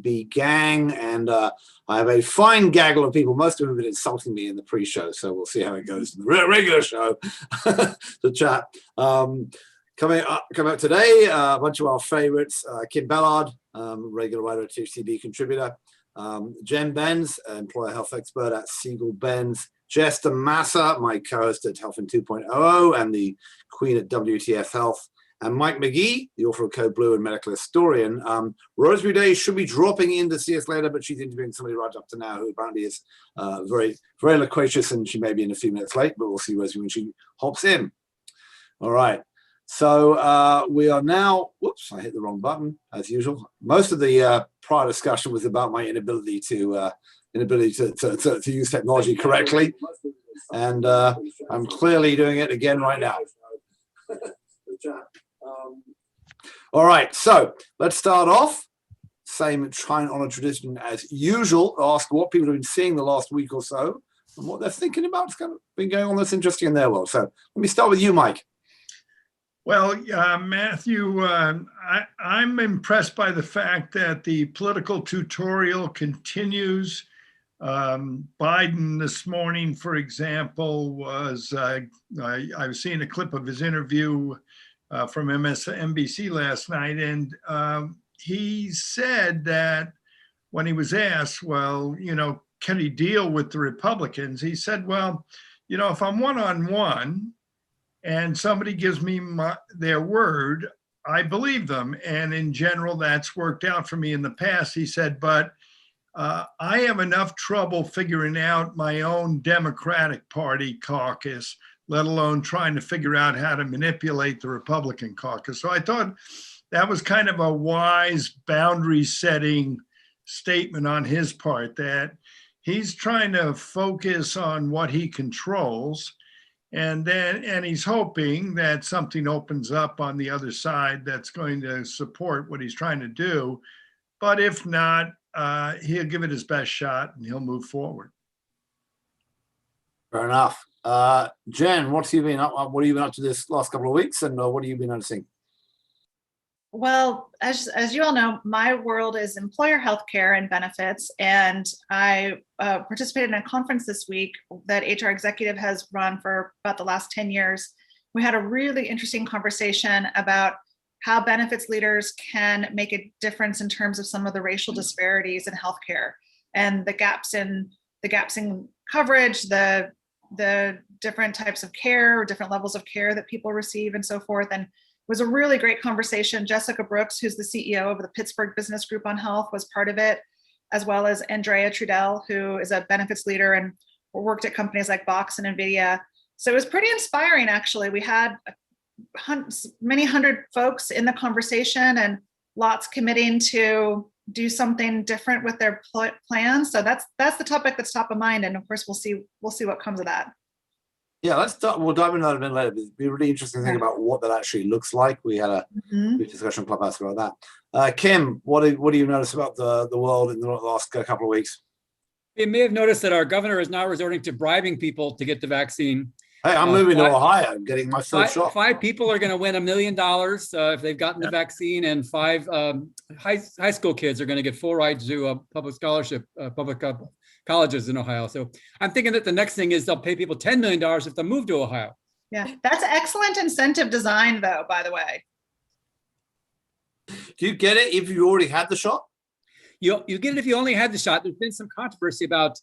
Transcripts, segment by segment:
THCB Gang, and I have a fine gaggle of people. Most of them have been insulting me in the pre-show, so we'll see how it goes in the regular show. The chat. Coming up today, a bunch of our favorites, Kim Bellard, regular writer at THCB contributor, Jen Benz, employer health expert at Siegel Benz, Jess DaMassa, my co-host at Health in 2.0 and the queen at WTF Health, and Mike Magee, the author of Code Blue and medical historian. Rosemarie Day should be dropping in to see us later, but she's interviewing somebody right up to now who apparently is very, very loquacious, and she may be in a few minutes late, but we'll see Rosemarie when she hops in. All right. So we are now, whoops, I hit the wrong button, as usual. Most of the prior discussion was about my inability to use technology correctly. And I'm clearly doing it again right now. All right, so let's start off. Same trying on a tradition as usual, ask what people have been seeing the last week or so and what they're thinking about what's kind of been going on that's interesting in their world. So let me start with you, Mike. Well, Matthew, I'm impressed by the fact that the political tutorial continues. Biden this morning, for example, was, I was seeing a clip of his interview from MSNBC last night, and he said that when he was asked, well, can he deal with the Republicans? He said, well, if I'm one-on-one, and somebody gives me their word, I believe them. And in general, that's worked out for me in the past. He said, but I have enough trouble figuring out my own Democratic Party caucus, let alone trying to figure out how to manipulate the Republican caucus. So I thought that was kind of a wise boundary setting statement on his part, that he's trying to focus on what he controls. And he's hoping that something opens up on the other side that's going to support what he's trying to do. But if not, he'll give it his best shot and he'll move forward. Fair enough. Jen, what have you been up to this last couple of weeks, and what have you been noticing? Well, as you all know, my world is employer healthcare and benefits, and I participated in a conference this week that HR Executive has run for about the last 10 years. We had a really interesting conversation about how benefits leaders can make a difference in terms of some of the racial disparities in healthcare and the gaps in coverage, the different types of care, or different levels of care that people receive, and so forth. And it was a really great conversation. Jessica Brooks, who's the CEO of the Pittsburgh Business Group on Health, was part of it, as well as Andrea Trudell, who is a benefits leader and worked at companies like Box and NVIDIA. So it was pretty inspiring, actually. We had many hundred folks in the conversation and lots committing to do something different with their plans. So that's the topic that's top of mind. And of course, we'll see what comes of that. Yeah, we'll dive into that a bit later. It'd be really interesting to think about what that actually looks like. We had a brief discussion on Clubhouse about that. Kim, what do you notice about the world in the last couple of weeks? You may have noticed that our governor is now resorting to bribing people to get the vaccine. Hey, I'm moving to Ohio. I'm getting my first shot. 5 people are going to win $1 million if they've gotten the vaccine, and 5 high school kids are going to get full rides to public scholarship, public colleges in Ohio. So I'm thinking that the next thing is they'll pay people $10 million if they move to Ohio. Yeah, that's excellent incentive design, though, by the way. Do you get it if you already had the shot? You get it if you only had the shot. There's been some controversy about,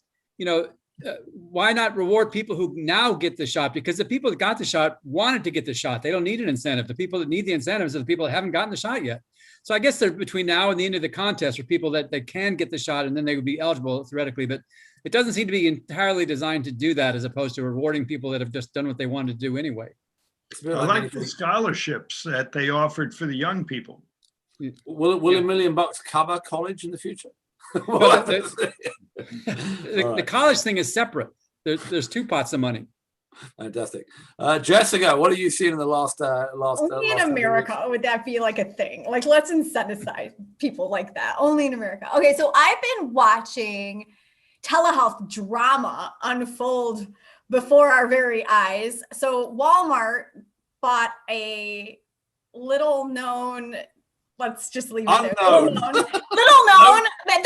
why not reward people who now get the shot? Because the people that got the shot wanted to get the shot. They don't need an incentive. The people that need the incentives are the people that haven't gotten the shot yet. So I guess they're between now and the end of the contest for people that can get the shot, and then they would be eligible theoretically. But it doesn't seem to be entirely designed to do that, as opposed to rewarding people that have just done what they wanted to do anyway. I like the scholarships that they offered for the young people. Will $1 million cover college in the future? Well, the college thing is separate. There's 2 pots of money. Fantastic. Jessica, what are you seeing in the last only in America would that be like a thing? Like, let's incentivize people like that. Only in America. Okay, so I've been watching telehealth drama unfold before our very eyes. So Walmart bought a little known, let's just leave it there. Little known that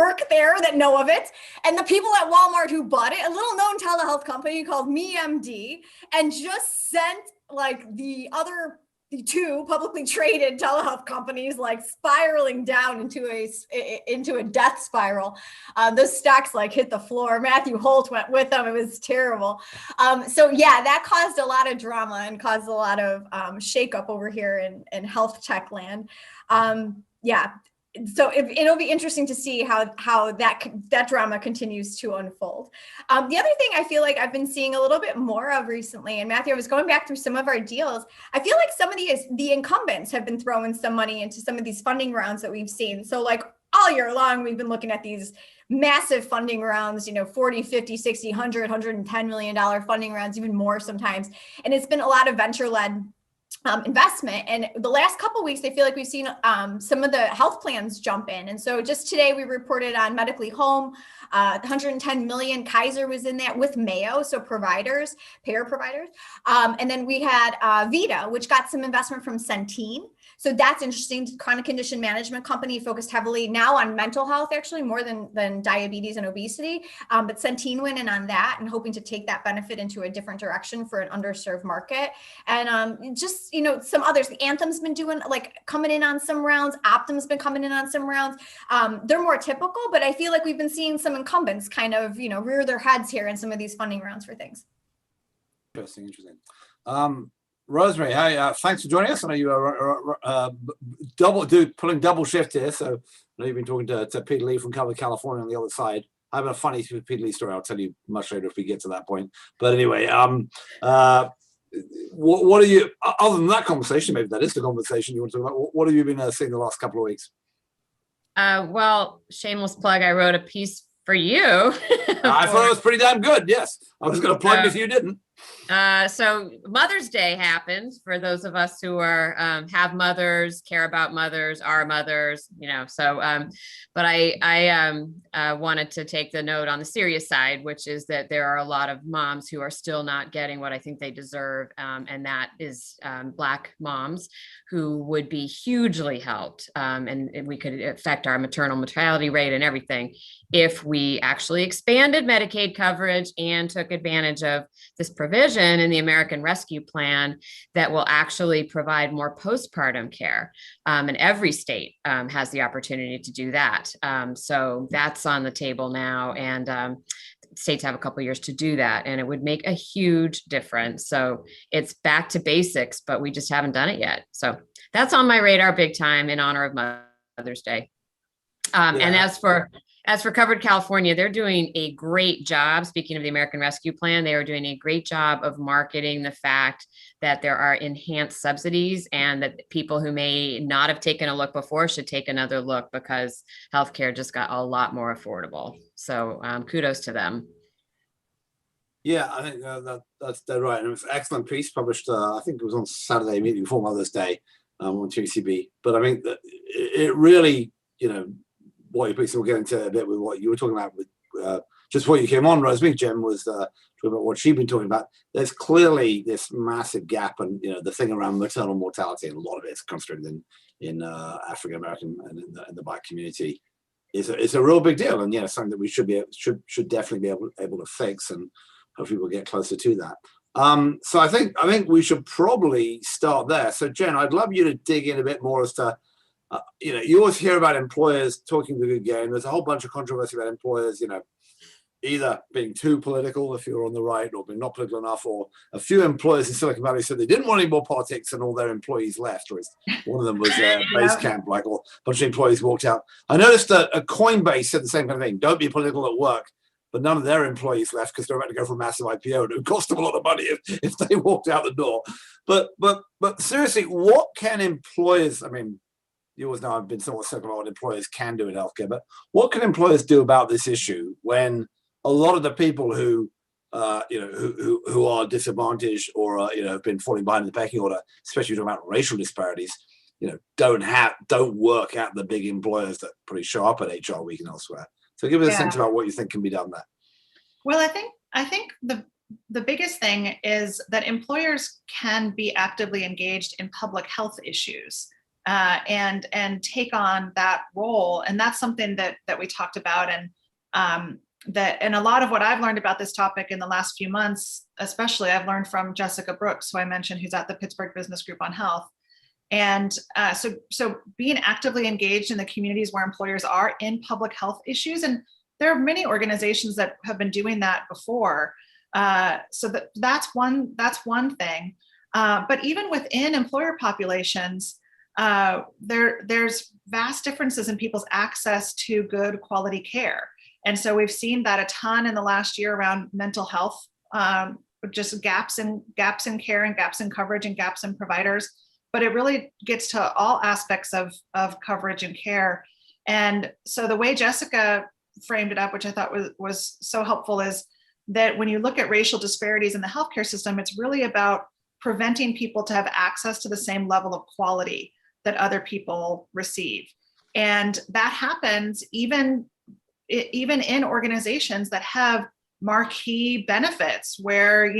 work there that know of it, and the people at Walmart who bought it, a little known telehealth company called MeMD, and just sent like the two publicly traded telehealth companies like spiraling down into a death spiral. Those stocks like hit the floor. Matthew Holt went with them. It was terrible. So yeah, that caused a lot of drama and caused a lot of shakeup over here in health tech land. Yeah. So it'll be interesting to see how that drama continues to unfold. The other thing I feel like I've been seeing a little bit more of recently, and Matthew, I was going back through some of our deals. I feel like some of the incumbents have been throwing some money into some of these funding rounds that we've seen. So like all year long, we've been looking at these massive funding rounds, 40, 50, 60, 100, $110 million funding rounds, even more sometimes. And it's been a lot of venture-led investment. And the last couple of weeks, I feel like we've seen some of the health plans jump in. And so just today we reported on Medically Home, 110 million. Kaiser was in that with Mayo, so payer providers. And then we had Vita, which got some investment from Centene. So that's interesting. Chronic condition management company focused heavily now on mental health, actually more than diabetes and obesity. But Centene went in on that and hoping to take that benefit into a different direction for an underserved market. And just, some others, the Anthem's been doing coming in on some rounds. Optum's been coming in on some rounds. They're more typical, but I feel like we've been seeing some incumbents kind of, rear their heads here in some of these funding rounds for things. Interesting. Rosemarie, hi, thanks for joining us. I know you are pulling double shift here, so I know you've been talking to Peter Lee from California on the other side. I have a funny Peter Lee story I'll tell you much later if we get to that point. But anyway, what are you, other than that conversation, maybe that is the conversation you want to talk about, what have you been seeing the last couple of weeks? Well, shameless plug, I wrote a piece for you. I thought it was pretty damn good, yes. I was going to plug if you didn't. So Mother's Day happened for those of us who are have mothers, care about mothers, are mothers, but I wanted to take the note on the serious side, which is that there are a lot of moms who are still not getting what I think they deserve, and that is Black moms who would be hugely helped, and we could affect our maternal mortality rate and everything if we actually expanded Medicaid coverage and took advantage of this provision in the American Rescue Plan that will actually provide more postpartum care. And every state has the opportunity to do that. So that's on the table now, and states have a couple of years to do that, and it would make a huge difference. So it's back to basics, but we just haven't done it yet. So that's on my radar big time in honor of Mother's Day. And as for Covered California, they're doing a great job. Speaking of the American Rescue Plan, they are doing a great job of marketing the fact that there are enhanced subsidies and that people who may not have taken a look before should take another look because healthcare just got a lot more affordable. So kudos to them. Yeah, I think that's dead right. And it was an excellent piece published, I think it was on Saturday, immediately before Mother's Day on THCB. But I mean, it really, what we'll get into a bit with what you were talking about with just before you came on, Rosemarie. Jen was talking about what she'd been talking about. There's clearly this massive gap, and the thing around maternal mortality, and a lot of it's concentrated in African American and in the Black community, is a real big deal, and something that we should definitely be able to fix, and hopefully we'll get closer to that. So I think we should probably start there. So Jen, I'd love you to dig in a bit more as to. You always hear about employers talking the good game. There's a whole bunch of controversy about employers, either being too political if you're on the right, or being not political enough, or a few employers in Silicon Valley said they didn't want any more politics and all their employees left, or one of them was base camp, like a bunch of employees walked out. I noticed that Coinbase said the same kind of thing, don't be political at work, but none of their employees left because they're about to go for a massive IPO and it would cost them a lot of money if they walked out the door. But seriously, what can employers, you always know I've been somewhat cynical about what employers can do in healthcare, but what can employers do about this issue when a lot of the people who are disadvantaged or have been falling behind in the pecking order, especially talking about racial disparities, don't work at the big employers that probably show up at HR Week and elsewhere. So give us a sense about what you think can be done there. Well, I think the biggest thing is that employers can be actively engaged in public health issues. and take on that role. And that's something that we talked about. And and a lot of what I've learned about this topic in the last few months, especially I've learned from Jessica Brooks, who I mentioned, who's at the Pittsburgh Business Group on Health. And so being actively engaged in the communities where employers are in public health issues, and there are many organizations that have been doing that before. So that's one thing. But even within employer populations, there's vast differences in people's access to good quality care. And so we've seen that a ton in the last year around mental health, just gaps in care and gaps in coverage and gaps in providers. But it really gets to all aspects of coverage and care. And so the way Jessica framed it up, which I thought was so helpful, is that when you look at racial disparities in the healthcare system, it's really about preventing people to have access to the same level of quality that other people receive. And that happens even in organizations that have marquee benefits where,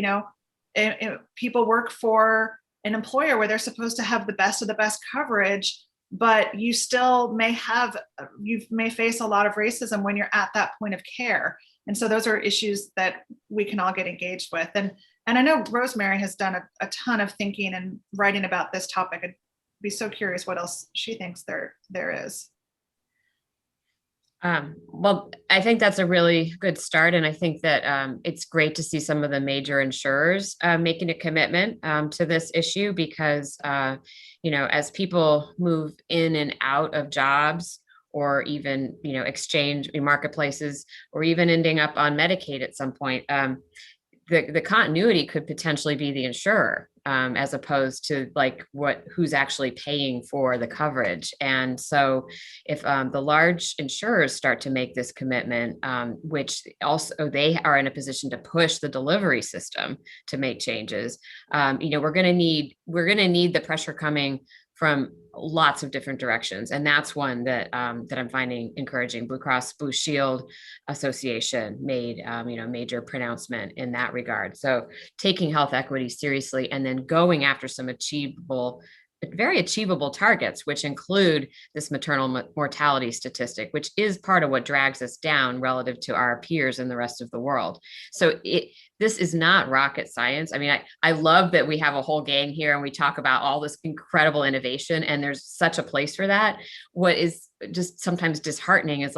people work for an employer where they're supposed to have the best of the best coverage, but you still may face a lot of racism when you're at that point of care. And so those are issues that we can all get engaged with. And I know Rosemarie has done a ton of thinking and writing about this topic. I'd be so curious what else she thinks there is. Well, I think that's a really good start. And I think that it's great to see some of the major insurers making a commitment to this issue because, as people move in and out of jobs or even, exchange in marketplaces or even ending up on Medicaid at some point, the continuity could potentially be the insurer as opposed to who's actually paying for the coverage. And so if the large insurers start to make this commitment, which also they are in a position to push the delivery system to make changes, we're going to need the pressure coming from lots of different directions. And that's one that I'm finding encouraging. Blue Cross Blue Shield Association made, major pronouncement in that regard. So taking health equity seriously and then going after some very achievable targets, which include this maternal mortality statistic, which is part of what drags us down relative to our peers in the rest of the world. So this is not rocket science. I mean, I love that we have a whole gang here and we talk about all this incredible innovation and there's such a place for that. What is just sometimes disheartening is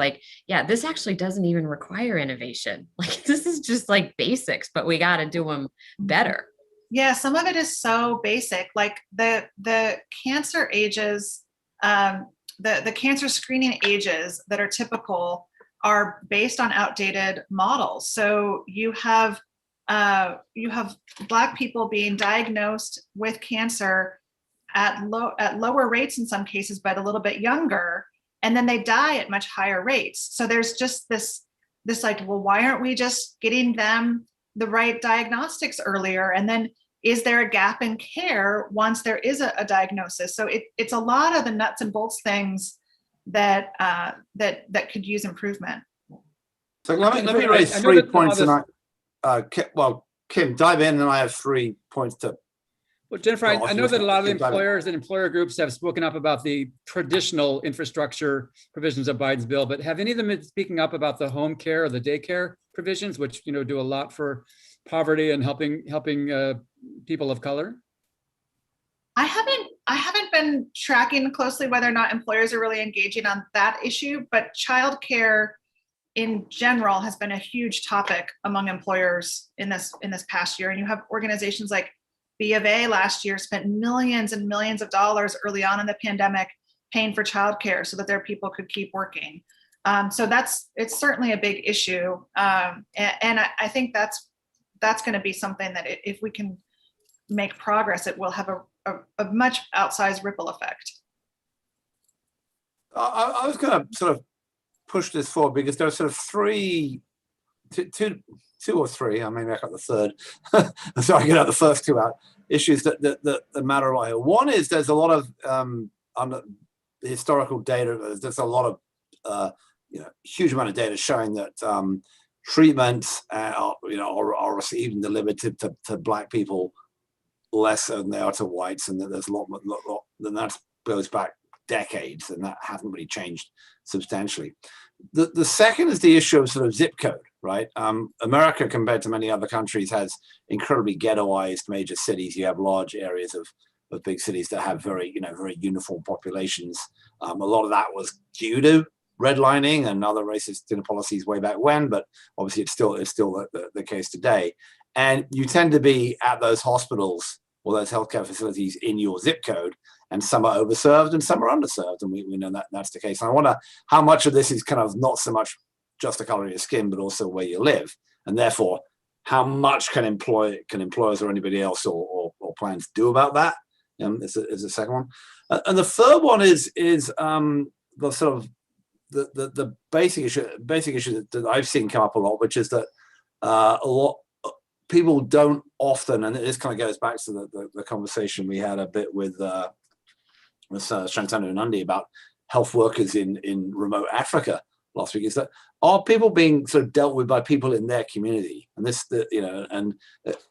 this actually doesn't even require innovation. This is just basics, but we got to do them better. Yeah, some of it is so basic, like the cancer ages, the cancer screening ages that are typical are based on outdated models. So you have Black people being diagnosed with cancer at lower rates in some cases, but a little bit younger, and then they die at much higher rates. So there's just this why aren't we just getting them the right diagnostics earlier? And then is there a gap in care once there is a diagnosis? So it's a lot of the nuts and bolts things that could use improvement. So let me raise 3 points, and Kim, dive in, and I have 3 points to. Well, Jennifer, I know that a lot of the employers and employer groups have spoken up about the traditional infrastructure provisions of Biden's bill, but have any of them been speaking up about the home care or the daycare provisions, which do a lot for poverty and helping people of color? I haven't been tracking closely whether or not employers are really engaging on that issue, but childcare in general has been a huge topic among employers in this past year. And you have organizations like B of A last year spent millions and millions of dollars early on in the pandemic paying for childcare so that their people could keep working. So it's certainly a big issue. And I think that's going to be something that if we can make progress, it will have a much outsized ripple effect. I was going to sort of push this forward because there are sort of two or three, maybe I got the third, so I get out the first two out, issues that matter a lot here. One is there's a lot of historical data, there's a lot of, huge amount of data showing that treatments are even delivered to Black people less than they are to whites, and that there's a lot, then that goes back decades, and that hasn't really changed substantially. The second is the issue of sort of zip code, right? America, compared to many other countries, has incredibly ghettoized major cities. You have large areas of big cities that have very uniform populations. A lot of that was due to redlining and other racist policies way back when, but obviously it's still the case today. And you tend to be at those hospitals or those healthcare facilities in your zip code, and some are overserved and some are underserved, and we know that that's the case. And I wonder how much of this is kind of not so much just the color of your skin, but also where you live, and therefore how much can employers or anybody else or plans do about that? Is the second one, and the third one is the sort of the basic issue that I've seen come up a lot, which is that a lot people don't often, and this kind of goes back to the conversation we had a bit with Shantanu Nundy about health workers in remote Africa last week, is that are people being sort of dealt with by people in their community, and and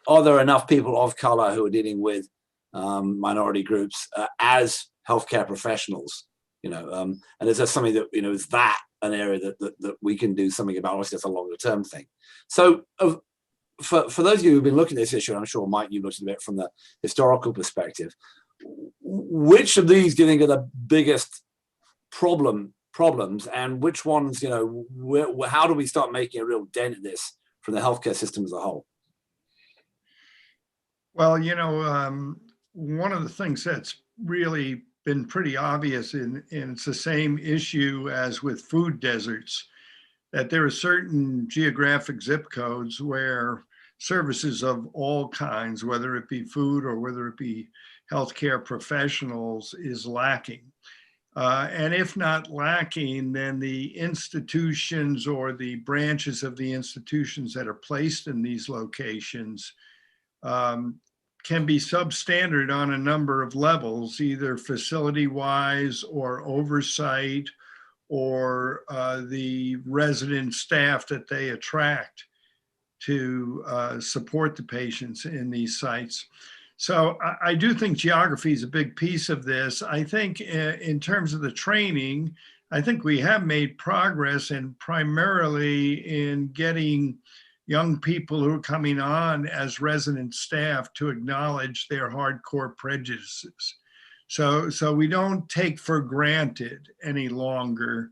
are there enough people of color who are dealing with minority groups as healthcare professionals, and is there something that is that an area that we can do something about? Obviously, that's a longer term thing. So for those of you who've been looking at this issue, I'm sure, Mike, you looked at it from the historical perspective. Which of these do you think are the biggest problems, and which ones, how do we start making a real dent in this from the healthcare system as a whole? Well, one of the things that's really been pretty obvious, and it's the same issue as with food deserts, that there are certain geographic zip codes where services of all kinds, whether it be food or whether it be healthcare professionals, is lacking. And if not lacking, then the institutions or the branches of the institutions that are placed in these locations can be substandard on a number of levels, either facility-wise or oversight, or the resident staff that they attract to support the patients in these sites. So I do think geography is a big piece of this. I think in terms of the training, I think we have made progress, and primarily in getting young people who are coming on as resident staff to acknowledge their hardcore prejudices. So we don't take for granted any longer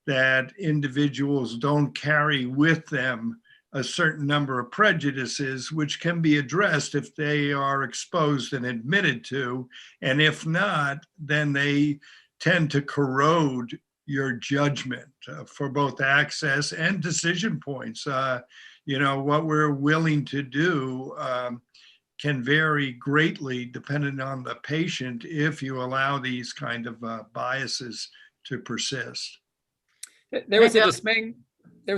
that individuals don't carry with them a certain number of prejudices, which can be addressed if they are exposed and admitted to. And if not, then they tend to corrode your judgment for both access and decision points. What we're willing to do can vary greatly depending on the patient if you allow these kind of biases to persist. There was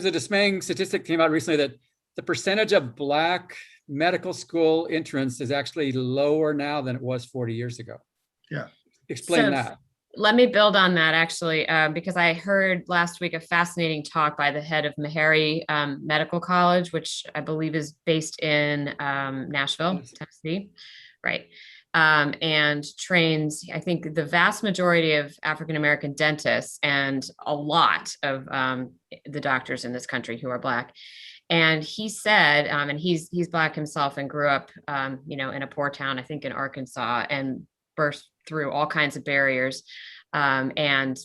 a dismaying statistic that came out recently that the percentage of Black medical school entrants is actually lower now than it was 40 years ago. Yeah. Explain that. Let me build on that, actually, because I heard last week a fascinating talk by the head of Meharry Medical College, which I believe is based in Nashville, Tennessee, right? And trains, I think, the vast majority of African-American dentists and a lot of the doctors in this country who are Black. And he said, and he's Black himself and grew up, in a poor town, I think in Arkansas, and burst through all kinds of barriers, and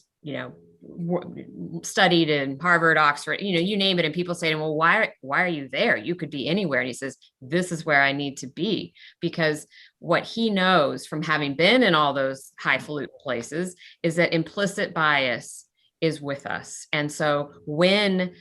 studied in Harvard, Oxford, you name it. And people say to him, well, why are you there? You could be anywhere. And he says, this is where I need to be, because what he knows from having been in all those highfalutin places is that implicit bias is with us. And so when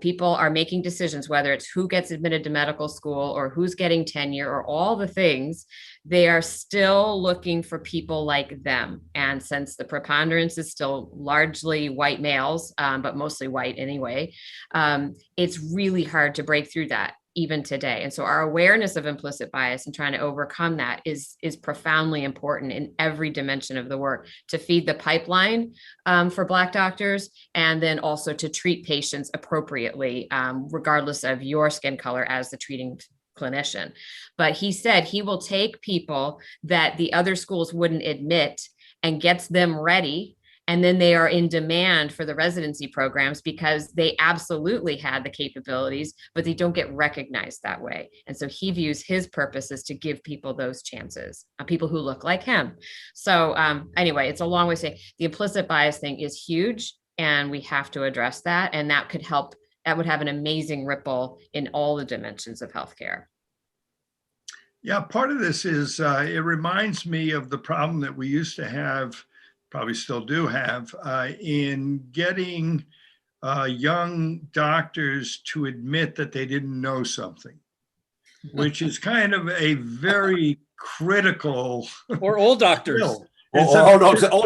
people are making decisions, whether it's who gets admitted to medical school or who's getting tenure or all the things, they are still looking for people like them. And since the preponderance is still largely white males, but mostly white anyway, it's really hard to break through that even today. And so our awareness of implicit bias and trying to overcome that is profoundly important in every dimension of the work, to feed the pipeline for Black doctors, and then also to treat patients appropriately, regardless of your skin color as the treating clinician. But he said he will take people that the other schools wouldn't admit and gets them ready. And then they are in demand for the residency programs because they absolutely had the capabilities, but they don't get recognized that way. And so he views his purpose is to give people those chances, people who look like him. So anyway, it's a long way to say the implicit bias thing is huge, and we have to address that. And that could help, that would have an amazing ripple in all the dimensions of healthcare. Yeah, part of this is, it reminds me of the problem that we used to have, probably still do have, in getting young doctors to admit that they didn't know something, which is kind of a very critical. Or old doctors. skill. All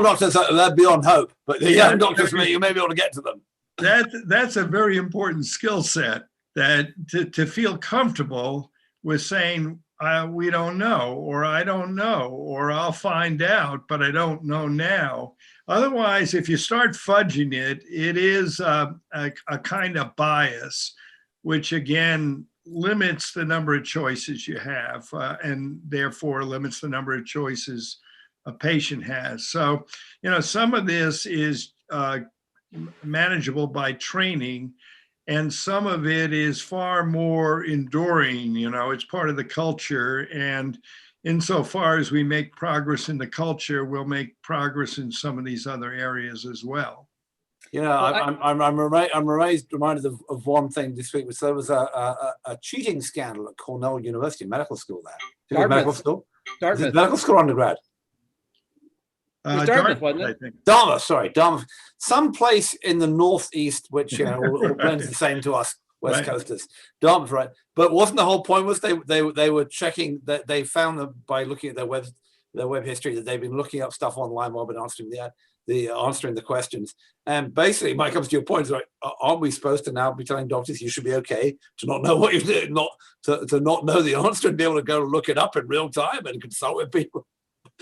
doctors, they're beyond hope, but the young doctors, you may be able to get to them. That's a very important skill set, that to feel comfortable with saying, we don't know, or I don't know, or I'll find out, but I don't know now. Otherwise, if you start fudging it, it is a kind of bias, which again limits the number of choices you have, and therefore limits the number of choices a patient has. So, some of this is manageable by training, and some of it is far more enduring. It's part of the culture. And insofar as we make progress in the culture, we'll make progress in some of these other areas as well. I'm reminded of one thing this week, which there was a cheating scandal at Cornell University medical school there. Dartmouth. Medical school? Dartmouth. Medical school or undergrad? It was Dartmouth, wasn't it? I think. Dartmouth. Some place in the northeast, which all blends the same to us West Right. Coasters. Dartmouth, right? But wasn't the whole point was they were checking that they found that by looking at their web history that they've been looking up stuff online while been answering answering the questions. And basically, Mike, comes to your point, is like, aren't we supposed to now be telling doctors you should be okay to not know what you did, not to not know the answer and be able to go look it up in real time and consult with people?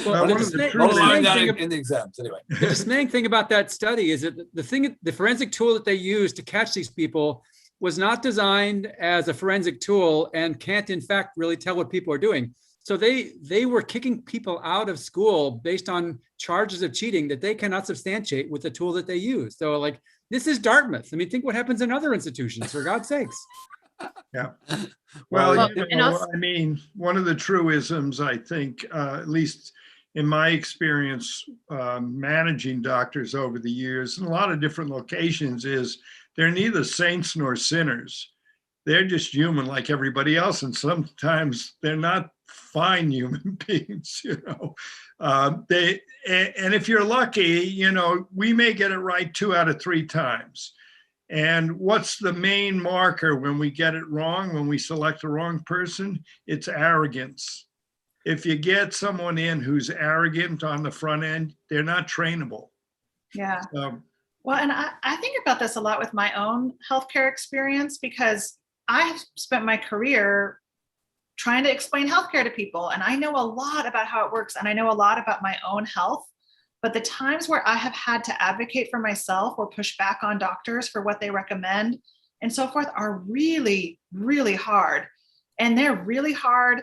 Well, One the of the dismay- true the Not dismaying allowing that thing in the exams, anyway. the dismaying thing about that study is that the forensic tool that they used to catch these people was not designed as a forensic tool and can't in fact really tell what people are doing. So they were kicking people out of school based on charges of cheating that they cannot substantiate with the tool that they use. So like, this is Dartmouth. I mean, think what happens in other institutions, for God's sakes. Yeah. Well, Well, and also- I mean, one of the truisms, I think, at least in my experience, managing doctors over the years in a lot of different locations, is they're neither saints nor sinners. They're just human like everybody else. And sometimes they're not fine human beings, and if you're lucky, we may get it right 2 out of 3 times. And what's the main marker when we get it wrong, when we select the wrong person? It's arrogance. If you get someone in who's arrogant on the front end, they're not trainable. Yeah. So, Well, and I think about this a lot with my own healthcare experience, because I've spent my career trying to explain healthcare to people, and I know a lot about how it works, and I know a lot about my own health. But the times where I have had to advocate for myself or push back on doctors for what they recommend and so forth are really, really hard. And they're really hard,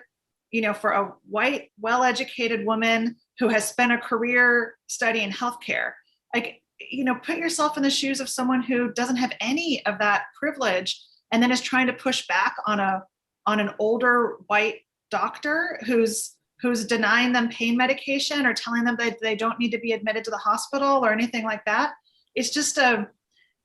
for a white, well-educated woman who has spent a career studying healthcare. Like, put yourself in the shoes of someone who doesn't have any of that privilege and then is trying to push back on an older white doctor who's denying them pain medication or telling them that they don't need to be admitted to the hospital or anything like that. It's just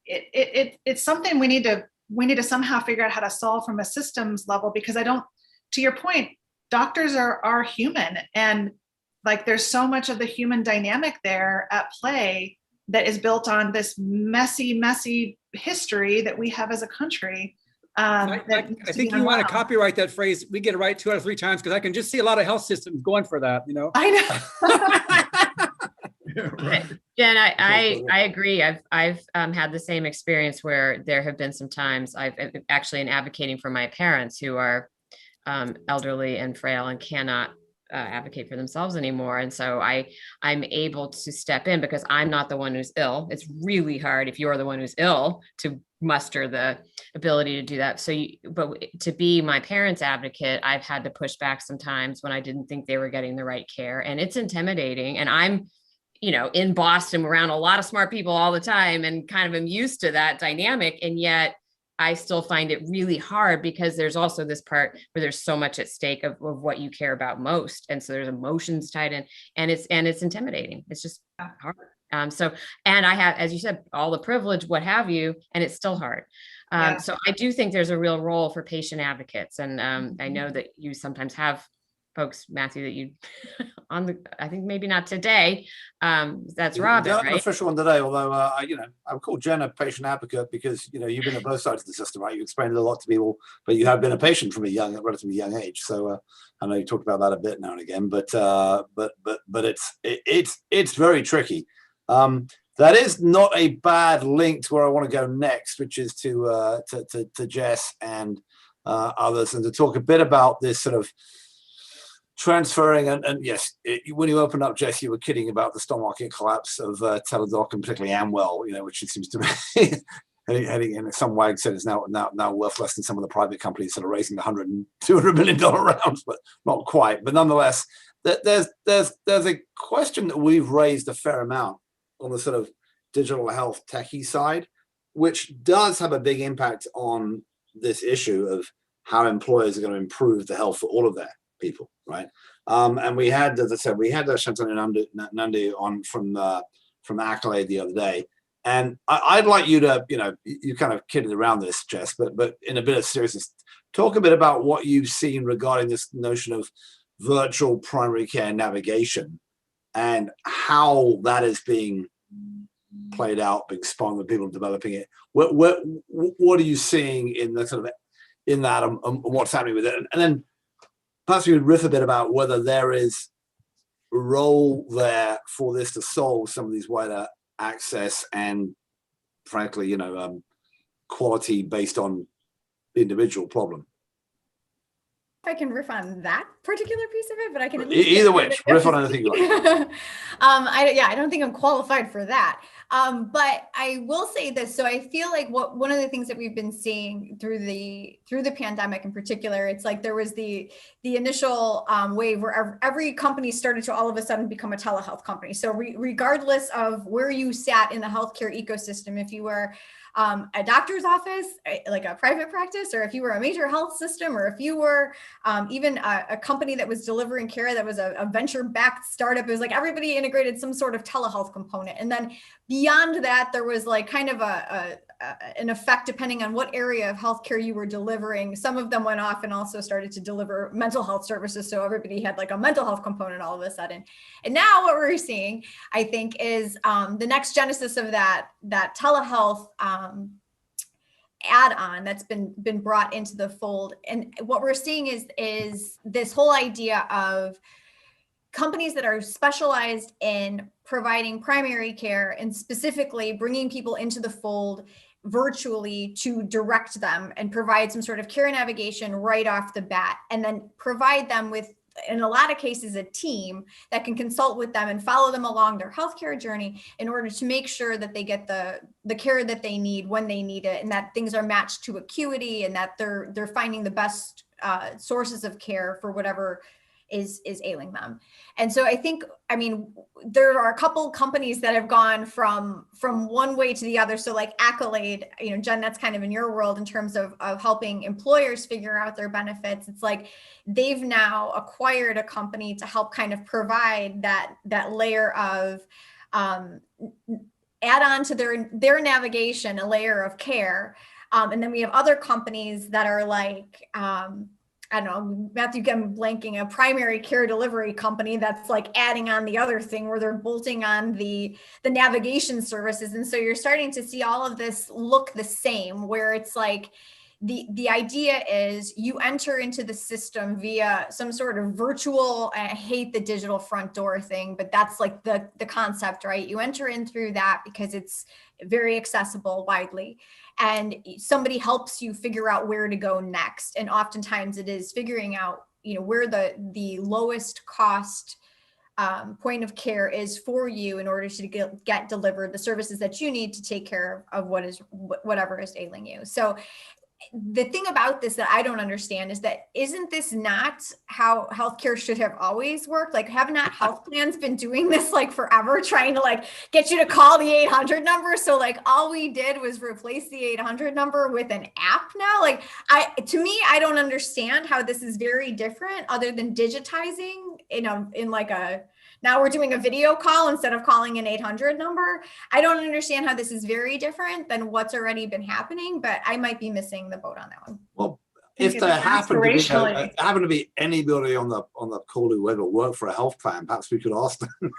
it's something we need to somehow figure out how to solve from a systems level, because to your point, doctors are human, and like there's so much of the human dynamic there at play that is built on this messy history that we have as a country. I think you want to copyright that phrase. We get it right 2 out of 3 times, because I can just see a lot of health systems going for that. I know. yeah, right. Jen, I agree. I've had the same experience where there have been some times I've actually in advocating for my parents who are elderly and frail and cannot advocate for themselves anymore. And so I'm able to step in because I'm not the one who's ill. It's really hard if you're the one who's ill to muster the ability to do that. But to be my parents' advocate, I've had to push back sometimes when I didn't think they were getting the right care, and it's intimidating. And in Boston around a lot of smart people all the time and kind of am used to that dynamic. And yet I still find it really hard because there's also this part where there's so much at stake of what you care about most. And so there's emotions tied in, and it's intimidating. It's just hard. And I have, as you said, all the privilege, what have you, and it's still hard. So I do think there's a real role for patient advocates. And I know that you sometimes have folks, Matthew, that you I think maybe not today. That's Robin, Not an right? official one today, although I would call Jen a patient advocate because you've been at both sides of the system, right? You explained it a lot to people, but you have been a patient from a relatively young age. So I know you talked about that a bit now and again, but it's very tricky. That is not a bad link to where I want to go next, which is to Jess and others, and to talk a bit about this sort of transferring. And yes, when you opened up, Jess, you were kidding about the stock market collapse of Teladoc and particularly Amwell, which it seems to be heading in some wag said it's now worth less than some of the private companies that are raising the $100 and $200 million rounds, but not quite. But nonetheless, there's a question that we've raised a fair amount on the sort of digital health techie side, which does have a big impact on this issue of how employers are going to improve the health for all of their people, right? And we had, as I said, Shantanu Nandi on from Accolade the other day, and I'd like you to, you kind of kidded around this, Jess, but in a bit of seriousness, talk a bit about what you've seen regarding this notion of virtual primary care navigation and how that is being played out, being spun, with people developing it. What are you seeing in the sort of in that, and what's happening with it? And then perhaps we would riff a bit about whether there is a role there for this to solve some of these wider access and, frankly, quality based on the individual problem. If I can riff on that particular piece of it, but I can either which, riff on anything you like. I don't think I'm qualified for that. But I will say this. So I feel like one of the things that we've been seeing through the pandemic in particular, it's like there was the initial wave where every company started to all of a sudden become a telehealth company. So regardless of where you sat in the healthcare ecosystem, if you were a doctor's office, like a private practice, or if you were a major health system, or if you were even a company that was delivering care that was a venture-backed startup, it was like everybody integrated some sort of telehealth component. And then beyond that, there was like kind of an effect depending on what area of healthcare you were delivering. Some of them went off and also started to deliver mental health services. So everybody had like a mental health component all of a sudden. And now what we're seeing, I think, is the next genesis of that telehealth add-on that's been brought into the fold. And what we're seeing is this whole idea of companies that are specialized in providing primary care and specifically bringing people into the fold virtually to direct them and provide some sort of care navigation right off the bat, and then provide them with, in a lot of cases, a team that can consult with them and follow them along their healthcare journey in order to make sure that they get the care that they need when they need it, and that things are matched to acuity, and that they're finding the best sources of care for whatever is ailing them. And so I mean, there are a couple companies that have gone from one way to the other. So like Accolade, Jen, that's kind of in your world in terms of helping employers figure out their benefits. It's like they've now acquired a company to help kind of provide that layer of add on to their navigation, a layer of care. And then we have other companies that are like, I don't know, Matthew, I'm blanking, a primary care delivery company that's like adding on the other thing where they're bolting on the navigation services. And so you're starting to see all of this look the same, where it's like the idea is you enter into the system via some sort of virtual, I hate the digital front door thing, but that's like the concept, right? You enter in through that because it's very accessible widely, and somebody helps you figure out where to go next. And oftentimes it is figuring out, where the lowest cost point of care is for you in order to get delivered the services that you need to take care of whatever is ailing you. So the thing about this that I don't understand is that isn't this not how healthcare should have always worked? Like, have not health plans been doing this like forever, trying to like get you to call the 800 number? So like all we did was replace the 800 number with an app now. Like to me, I don't understand how this is very different other than digitizing in like now we're doing a video call instead of calling an 800 number. I don't understand how this is very different than what's already been happening, but I might be missing the boat on that one. Well, if there happened to be anybody on the call who ever worked for a health plan, perhaps we could ask them.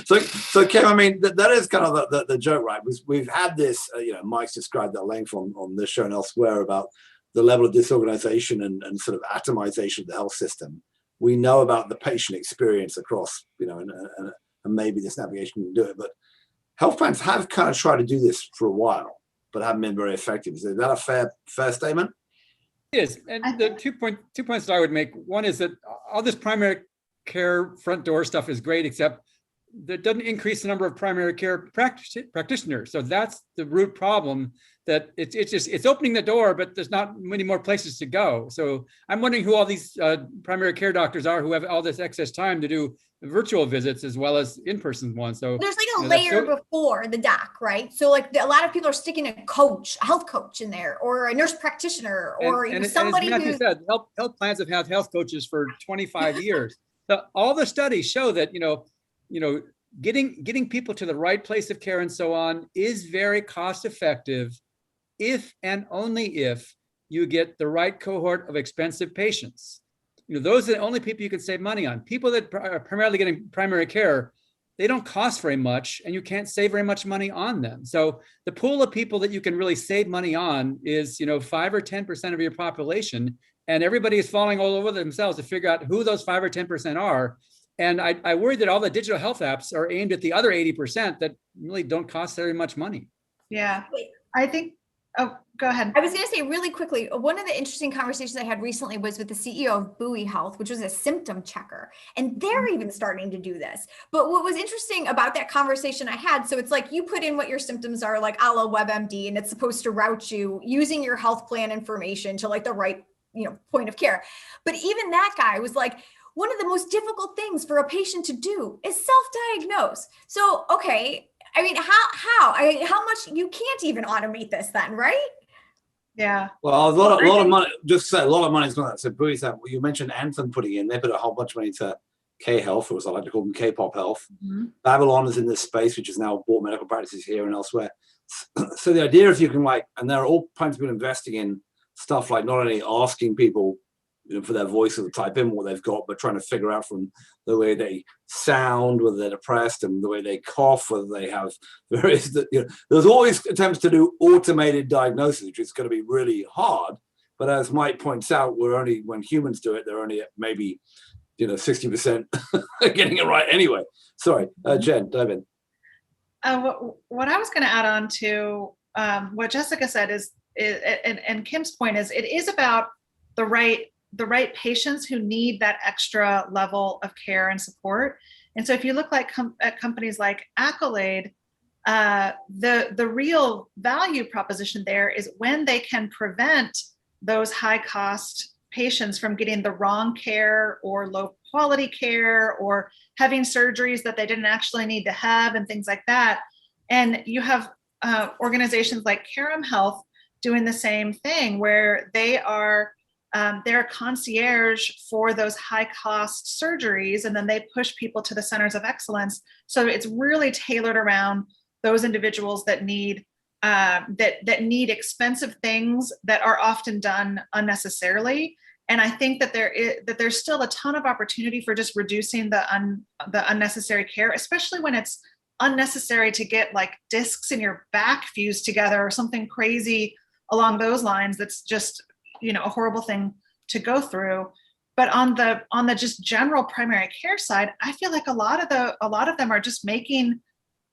So Kim, I mean, that is kind of the joke, right? We've had this, Mike's described that length on this show and elsewhere about the level of disorganization and sort of atomization of the health system. We know about the patient experience across, and maybe this navigation can do it, but health plans have kind of tried to do this for a while, but haven't been very effective. Is that a fair statement? It is. And the 2 points that I would make, one is that all this primary care front door stuff is great, except that doesn't increase the number of primary care practitioners. So that's the root problem, that it's opening the door, but there's not many more places to go. So I'm wondering who all these primary care doctors are who have all this excess time to do virtual visits as well as in-person ones. So there's like a layer before the doc, right? So like a lot of people are sticking a health coach in there, or a nurse practitioner, or somebody who, as Matthew said, health plans have had health coaches for 25 years. So all the studies show that, getting people to the right place of care and so on is very cost effective if and only if you get the right cohort of expensive patients. Those are the only people you can save money on. People that are primarily getting primary care, they don't cost very much and you can't save very much money on them. So the pool of people that you can really save money on is, 5 or 10% of your population, and everybody is falling all over themselves to figure out who those 5 or 10% are. And I worry that all the digital health apps are aimed at the other 80% that really don't cost very much money. Yeah, I think, oh, go ahead. I was going to say really quickly, one of the interesting conversations I had recently was with the CEO of Bowie Health, which was a symptom checker. And they're even starting to do this. But what was interesting about that conversation I had, so it's like you put in what your symptoms are, like a la WebMD, and it's supposed to route you using your health plan information to like the right, point of care. But even that guy was like, one of the most difficult things for a patient to do is self-diagnose. So, okay, I mean, how much you can't even automate this then, right? Yeah. Well, a lot of money. Just say a lot of money is going. So, Bowie's that you mentioned Anthem putting in. They put a whole bunch of money into K Health, or as I like to call them, K-pop Health. Mm-hmm. Babylon is in this space, which has now bought medical practices here and elsewhere. So the idea, if you can and there are all kinds of people investing in stuff like not only asking people, for their voice to type in what they've got, but trying to figure out from the way they sound, whether they're depressed, and the way they cough, whether they have various, there's always attempts to do automated diagnosis, which is going to be really hard. But as Mike points out, when humans do it, they're only at maybe, 60% getting it right anyway. Sorry, Jen, dive in. What I was going to add on to what Jessica said is and Kim's point is, it is about the right patients who need that extra level of care and support. And so if you look at companies like Accolade, the real value proposition there is when they can prevent those high cost patients from getting the wrong care or low quality care or having surgeries that they didn't actually need to have and things like that. And you have organizations like Carum Health doing the same thing, where they're a concierge for those high cost surgeries, and then they push people to the centers of excellence. So it's really tailored around those individuals that need expensive things that are often done unnecessarily. And I think that there's still a ton of opportunity for just reducing the unnecessary care, especially when it's unnecessary to get like discs in your back fused together or something crazy along those lines. That's just a horrible thing to go through. But on the just general primary care side, I feel like a lot of them are just making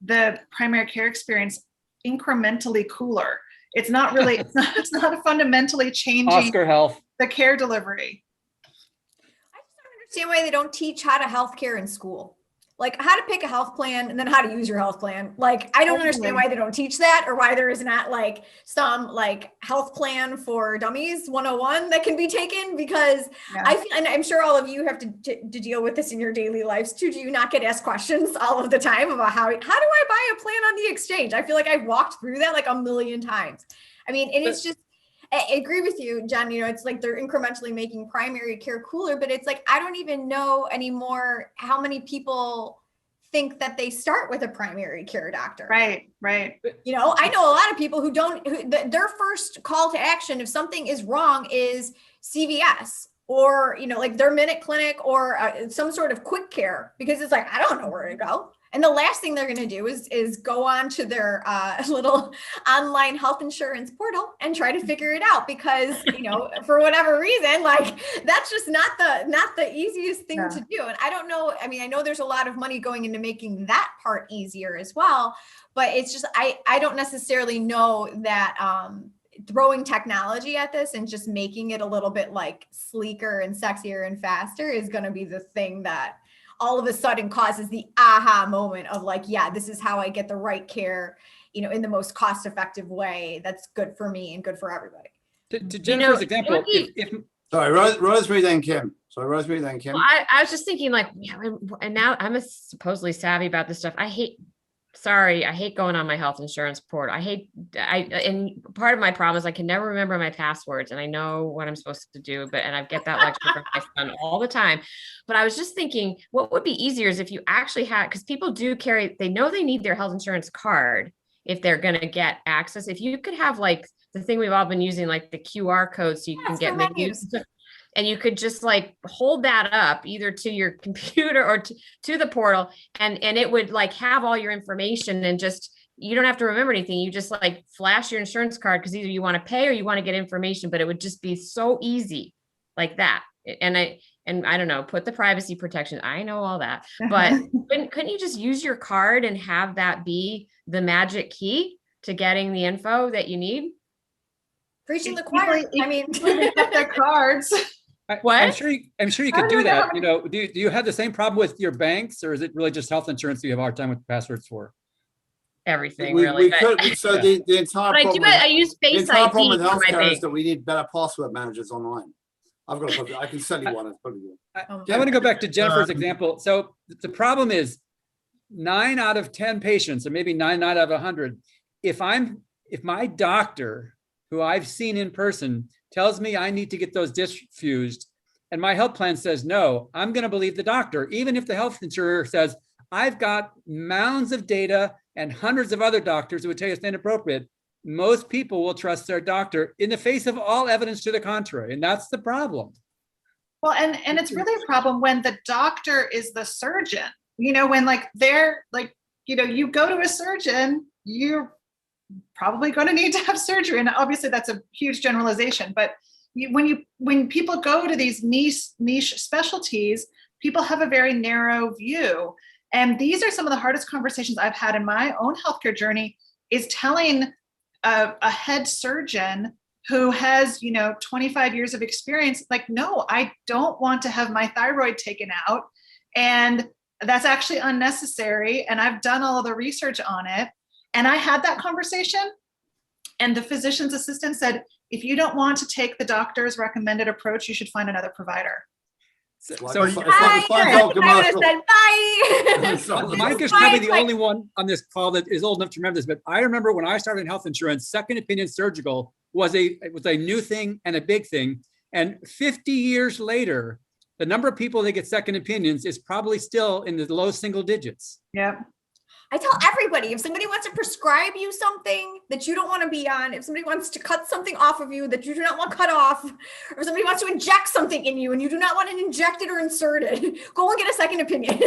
the primary care experience incrementally cooler. It's not really it's not fundamentally changing Oscar Health, the care delivery. I just don't understand why they don't teach how to healthcare in school. like how to pick a health plan and then how to use your health plan. Like, I don't understand why they don't teach that, or why there is not like some like health plan for dummies 101 that can be taken, because I feel, and I'm sure all of you have to deal with this in your daily lives too. Do you not get asked questions all of the time about how do I buy a plan on the exchange? I feel like I've walked through that like a million times. I mean, and it's just, I agree with you, Jen. You know, it's like they're incrementally making primary care cooler, but it's like, I don't even know anymore how many people think that they start with a primary care doctor. Right, right. You know, I know a lot of people who don't, their first call to action, if something is wrong, is CVS or, you know, like their Minute Clinic or some sort of quick care, because it's like, I don't know where to go. And the last thing they're going to do is go on to their little online health insurance portal and try to figure it out, because, you know, for whatever reason, like that's just not the easiest thing to do. And I don't know. I mean, I know there's a lot of money going into making that part easier as well, but it's just, I don't necessarily know that throwing technology at this and just making it a little bit like sleeker and sexier and faster is going to be the thing that all of a sudden causes the aha moment of like, yeah, this is how I get the right care, you know, in the most cost-effective way that's good for me and good for everybody. To Jennifer's example, Sorry, Rosemarie, then Kim. Rosemarie, then Kim. Well, I was just thinking like, yeah, and now I'm supposedly savvy about this stuff. I hate going on my health insurance portal. And part of my problem is I can never remember my passwords, and I know what I'm supposed to do, and I get that lecture from my son all the time. But I was just thinking, what would be easier is if you actually had, because people do carry, they know they need their health insurance card if they're going to get access. If you could have like the thing we've all been using, like the QR code, so you can get menus. And you could just like hold that up either to your computer or to the portal, and it would like have all your information, and just, you don't have to remember anything. You just like flash your insurance card, because either you want to pay or you want to get information, but it would just be so easy like that. And I don't know, put the privacy protection. I know all that, but couldn't you just use your card and have that be the magic key to getting the info that you need? Preaching the choir. I mean, their cards. What? I'm sure you could do that. You know, do you have the same problem with your banks, or is it really just health insurance you have a hard time with passwords for? Everything We really. could, so the entire But problem, I use Face ID problem with for my healthcare is bank. that we need better password managers online. I've got I can send you one. It's probably good. I want to go back to Jennifer's example. So the problem is 9 out of 10 patients, or maybe 9 out of 100. If my doctor, who I've seen in person, tells me I need to get those discs fused, and my health plan says no, I'm going to believe the doctor, even if the health insurer says, I've got mounds of data and hundreds of other doctors who would tell you it's inappropriate. Most people will trust their doctor in the face of all evidence to the contrary. And that's the problem. Well, and it's really a problem when the doctor is the surgeon, you know, when like they're like, you know, you go to a surgeon, you're probably going to need to have surgery. And obviously that's a huge generalization, but when people go to these niche specialties, people have a very narrow view. And these are some of the hardest conversations I've had in my own healthcare journey, is telling a head surgeon who has, you know, 25 years of experience, like, no, I don't want to have my thyroid taken out. And that's actually unnecessary. And I've done all of the research on it. And I had that conversation, and the physician's assistant said, if you don't want to take the doctor's recommended approach, you should find another provider. So Mike is probably the only one on this call that is old enough to remember this, but I remember when I started in health insurance, second opinion surgical was a new thing and a big thing. And 50 years later, the number of people that get second opinions is probably still in the low single digits. Yep. I tell everybody, if somebody wants to prescribe you something that you don't want to be on, if somebody wants to cut something off of you that you do not want cut off, or somebody wants to inject something in you and you do not want to inject it or insert it, go and get a second opinion.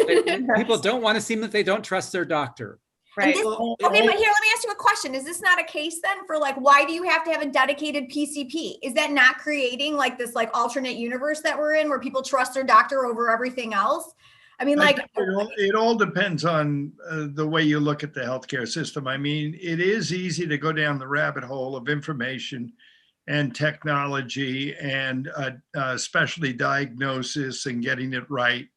People don't want to seem that they don't trust their doctor. Right. Okay, but here, let me ask you a question. Is this not a case then for like, why do you have to have a dedicated PCP? Is that not creating like this like alternate universe that we're in where people trust their doctor over everything else? I mean, like, it all depends on the way you look at the healthcare system. I mean, it is easy to go down the rabbit hole of information and technology and specialty diagnosis and getting it right.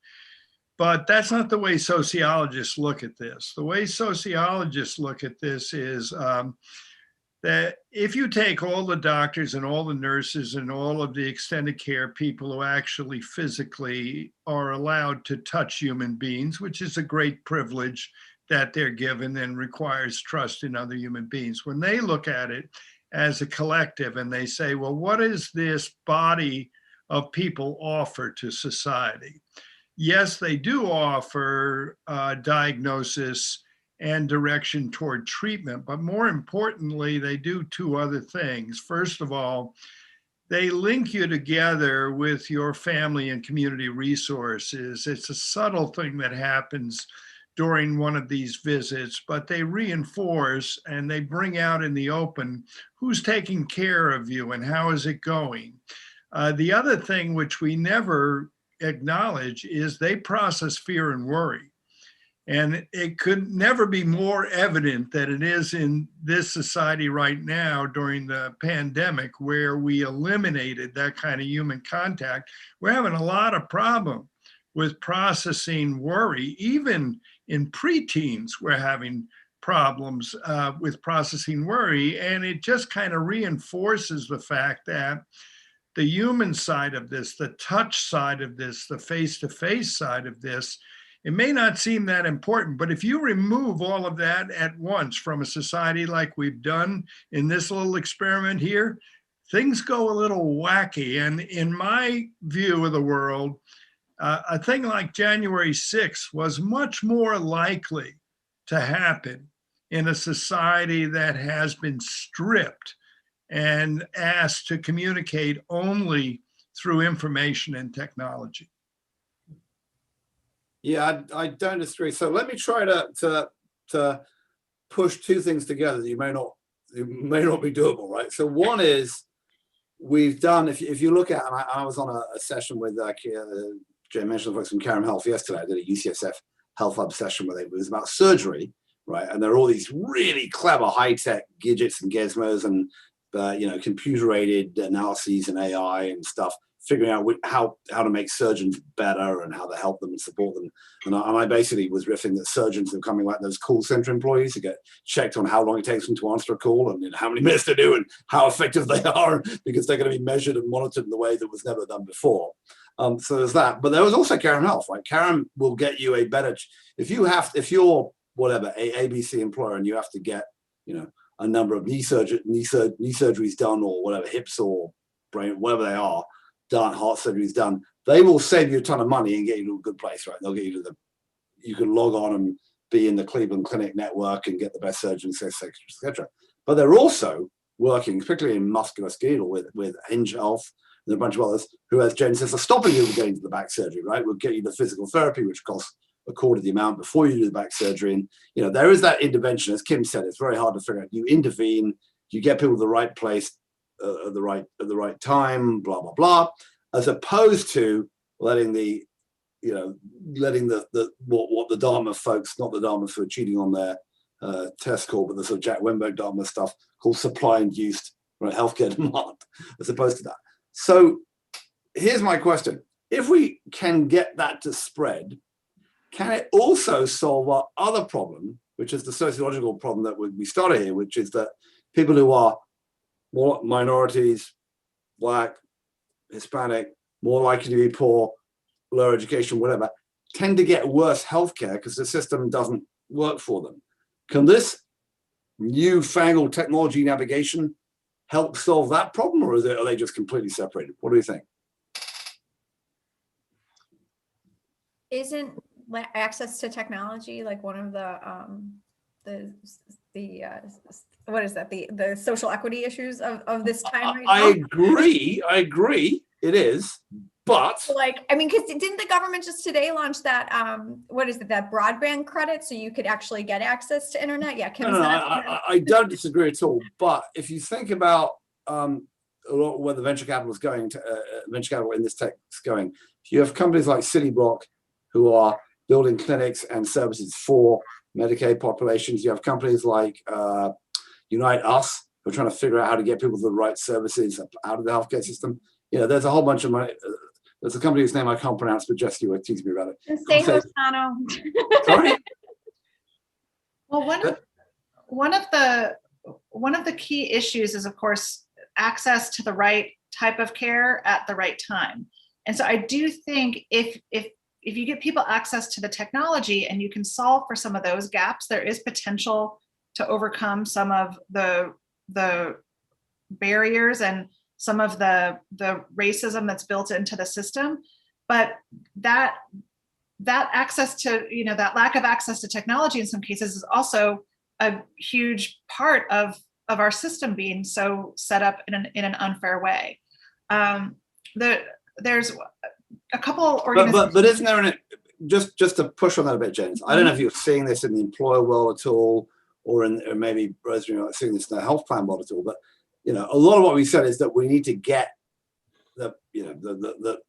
But that's not the way sociologists look at this. The way sociologists look at this is that if you take all the doctors and all the nurses and all of the extended care people who actually physically are allowed to touch human beings, which is a great privilege that they're given and requires trust in other human beings, when they look at it as a collective and they say, well, what does this body of people offer to society? Yes, they do offer diagnosis and direction toward treatment, but more importantly, they do two other things. First of all, they link you together with your family and community resources. It's a subtle thing that happens during one of these visits, but they reinforce and they bring out in the open who's taking care of you and how is it going. The other thing which we never acknowledge is they process fear and worry. And it could never be more evident than it is in this society right now during the pandemic, where we eliminated that kind of human contact. We're having a lot of problem with processing worry. Even in preteens, we're having problems with processing worry. And it just kind of reinforces the fact that the human side of this, the touch side of this, the face-to-face side of this, it may not seem that important, but if you remove all of that at once from a society like we've done in this little experiment here, things go a little wacky. And in my view of the world, a thing like January 6th was much more likely to happen in a society that has been stripped and asked to communicate only through information and technology. Yeah, I don't disagree. So let me try to push two things together that may not be doable, right? So one is we've done, if you look at, and I was on a session with Jay mentioned the folks from Carrum Health yesterday. I did a UCSF Health Hub session where it was about surgery, right? And there are all these really clever high-tech gadgets and gizmos and computer-aided analyses and AI and stuff, figuring out how to make surgeons better and how to help them and support them. And I basically was riffing that surgeons are coming like those call center employees who get checked on how long it takes them to answer a call and how many minutes they do and how effective they are, because they're going to be measured and monitored in the way that was never done before. So there's that. But there was also Carrum Health, right? Carrum will get you a better, if you're whatever, a ABC employer and you have to get, a number of knee surgeries done, or whatever, hips or brain, whatever they are, done, heart surgeries done, they will save you a ton of money and get you to a good place, right? They'll get you to you can log on and be in the Cleveland Clinic network and get the best surgeons, et cetera. But they're also working, particularly in musculoskeletal, with Hinge Health and a bunch of others who, as Jen says, are stopping you from getting to the back surgery, right? We'll get you the physical therapy, which costs a quarter of the amount before you do the back surgery. And, there is that intervention. As Kim said, it's very hard to figure out. You intervene, you get people to the right place at the right time, blah, blah, blah, as opposed to letting what the Dharma folks, not the Dharma who are cheating on their test score, but the sort of Jack Wenberg Dharma stuff called supply-induced, right, healthcare demand, as opposed to that. So here's my question. If we can get that to spread, can it also solve our other problem, which is the sociological problem that we started here, which is that people who are more minorities, Black, Hispanic, more likely to be poor, lower education, whatever, tend to get worse healthcare because the system doesn't work for them. Can this newfangled technology navigation help solve that problem, or are they just completely separated? What do you think? Isn't access to technology like one of the what is that, the social equity issues of this time right now? I agree it is, but because didn't the government just today launch that that broadband credit so you could actually get access to internet? Yeah, Kim, I don't disagree at all, but if you think about a lot where the venture capital is going to, venture capital in this tech is going, you have companies like Cityblock who are building clinics and services for Medicaid populations. You have companies like Unite Us, who are trying to figure out how to get people to the right services out of the healthcare system. There's a whole bunch of money. there's a company whose name I can't pronounce, but Jessica would tease me about it. Consejo Sano. Sorry? Well, one of the key issues is, of course, access to the right type of care at the right time. And so I do think if you get people access to the technology and you can solve for some of those gaps, there is potential to overcome some of the barriers and some of the racism that's built into the system. But that access to, that lack of access to technology in some cases is also a huge part of our system being so set up in an unfair way. There's a couple organizations. But isn't there just to push on that a bit, James? I don't know if you're seeing this in the employer world at all, or maybe Rosemarie not seeing this in the health plan world at all. But a lot of what we said is that we need to get the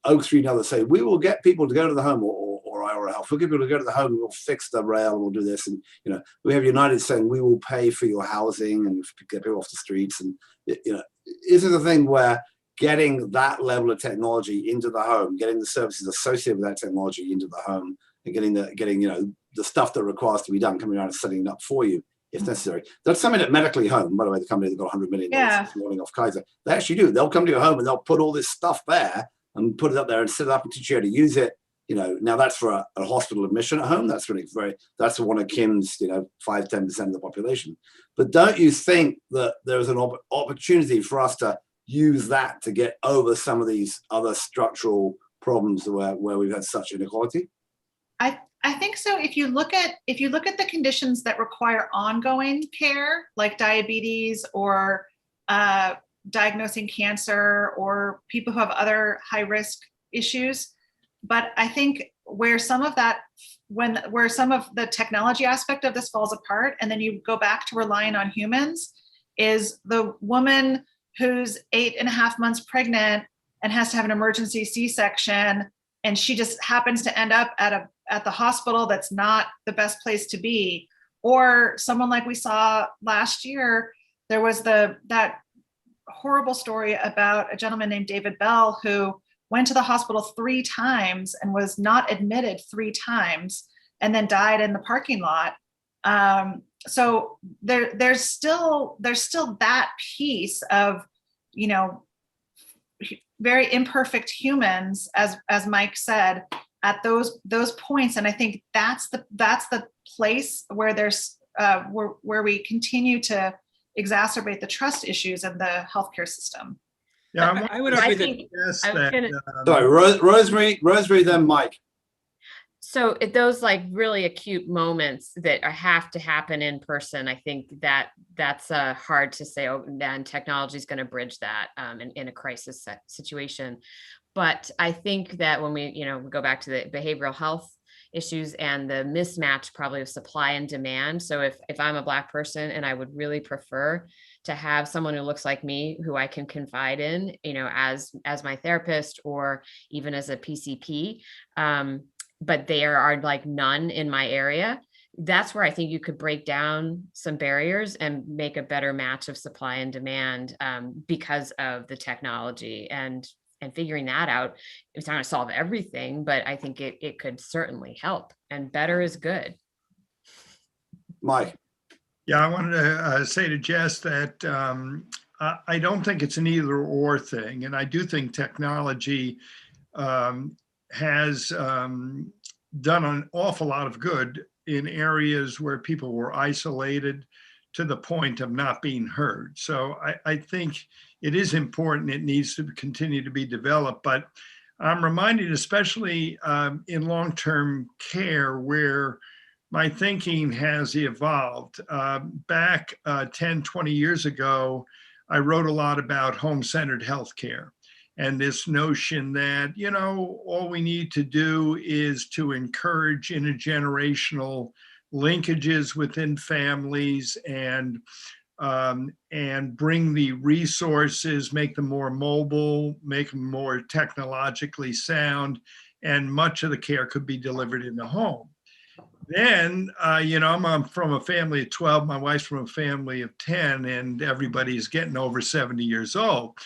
Oak Street and others say we will get people to go to the home or Iowa Health. We'll get people to go to the home. We'll fix the rail. And we'll do this. And we have United saying we will pay for your housing and get people off the streets. And is it a thing where getting that level of technology into the home, getting the services associated with that technology into the home, and getting the stuff that requires to be done, coming around and setting it up for you if necessary. That's something that Medically Home, by the way, the company that got $100 million this morning off Kaiser, they actually do. They'll come to your home and they'll put all this stuff there and put it up there and set it up and teach you how to use it. Now that's for a hospital admission at home. That's that's one of Kim's, 5-10% of the population. But don't you think that there's an opportunity for us to use that to get over some of these other structural problems where we've had such inequality? I think so. If you look at the conditions that require ongoing care, like diabetes or diagnosing cancer or people who have other high risk issues, but I think where some of the technology aspect of this falls apart, and then you go back to relying on humans, is the woman who's 8.5 months pregnant and has to have an emergency C-section, and she just happens to end up at the hospital that's not the best place to be. Or someone like we saw last year, there was that horrible story about a gentleman named David Bell who went to the hospital 3 times and was not admitted 3 times and then died in the parking lot. So there's still that piece of, very imperfect humans, as Mike said, at those points. And I think that's the place where there's where we continue to exacerbate the trust issues in the healthcare system. Yeah, I would argue that. Sorry, Rosemarie, then Mike. So those like really acute moments that have to happen in person, I think that's hard to say, oh, then technology is going to bridge that in a crisis situation. But I think that when we go back to the behavioral health issues and the mismatch probably of supply and demand. So if I'm a Black person and I would really prefer to have someone who looks like me, who I can confide in, as my therapist or even as a PCP, but there are like none in my area, that's where I think you could break down some barriers and make a better match of supply and demand because of the technology and figuring that out. It's not going to solve everything, but I think it could certainly help, and better is good. Mike. Yeah, I wanted to say to Jess that I don't think it's an either or thing. And I do think technology has done an awful lot of good in areas where people were isolated to the point of not being heard. So I think it is important. It needs to continue to be developed. But I'm reminded, especially in long-term care, where my thinking has evolved. Back 10, 20 years ago, I wrote a lot about home-centered healthcare and this notion that, all we need to do is to encourage intergenerational linkages within families and bring the resources, make them more mobile, make them more technologically sound, and much of the care could be delivered in the home. Then, I'm from a family of 12, my wife's from a family of 10, and everybody's getting over 70 years old.